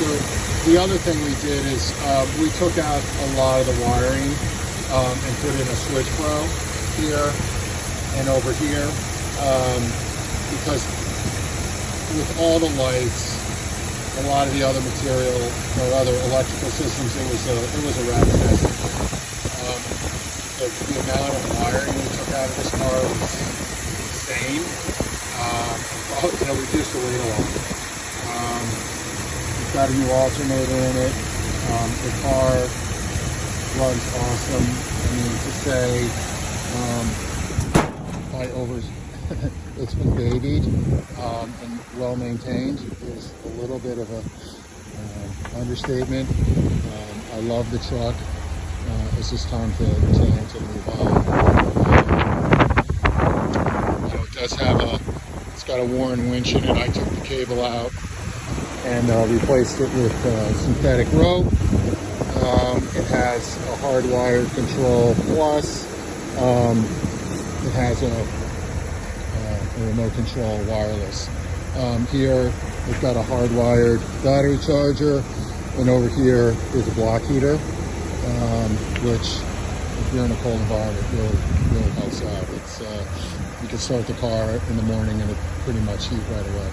So the other thing we did is we took out a lot of the wiring and put in a switch pro here and over here because with all the lights, a lot of the other material or other electrical systems, it was a rat's nest. The amount of wiring we took out of this car was insane. Reduced the weight a lot. We've got a new alternator in it. The car runs awesome. I mean, to say it's been babied and well maintained is a little bit of a understatement. I love the truck. It's just time to move on. It does have it's got a Warren winch in it. I took the cable out and replaced it with synthetic rope. It has a hardwired control plus. It has a remote control wireless. Here we've got a hardwired battery charger, and over here is a block heater, which if you're in a cold environment really helps out. You can start the car in the morning and it pretty much heat right away.